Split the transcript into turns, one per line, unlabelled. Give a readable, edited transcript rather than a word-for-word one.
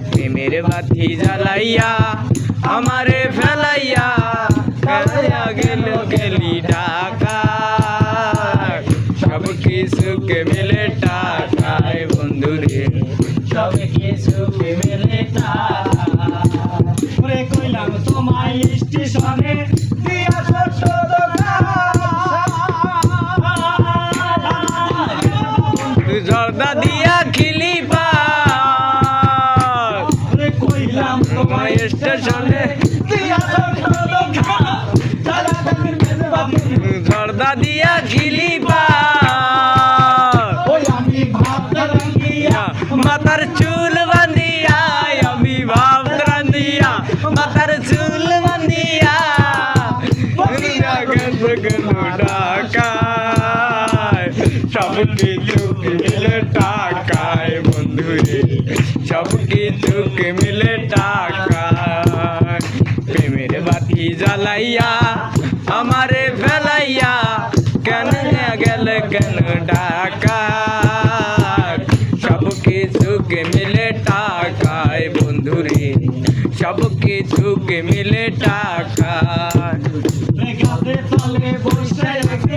প্রেমের বাতি জ্বালাইয়া আমারে ফেলাইয়া গেলাইয়া গেল গেলি ঢাকা সব কিছুকে মিলে টাকায় বন্ধুরে
সব কিছুকে মিলে টাকা ওরে কইলাম তোমায় স্টেশনে দিয়া ছোট
জর্দা দিয়া খিলি
ওরে কইলাম তোমায় স্টেশনে দিয়া ছোট
জর্দা দিয়া খিলি
ওই আমি ভাবতে রাঙ্গিয়া
মাথার চুল বান্ধিয়া আমি ভাবতে রান্ধিয়া মাথার চুল বান্ধিয়া গেল ঢাকায় সব কিছুকে মিলে টাকায় বন্ধুরে সব কিছুকে মিলে টাকায় প্রেমের বাতি জ্বালাইয়া আমারে ফেলাইয়া কেন গেল কেন ঢাকায় সব কিছুকে মিলে টাকায় বন্ধুরে সব কিছুকে মিলে টাকায়
গাছে তলে বসে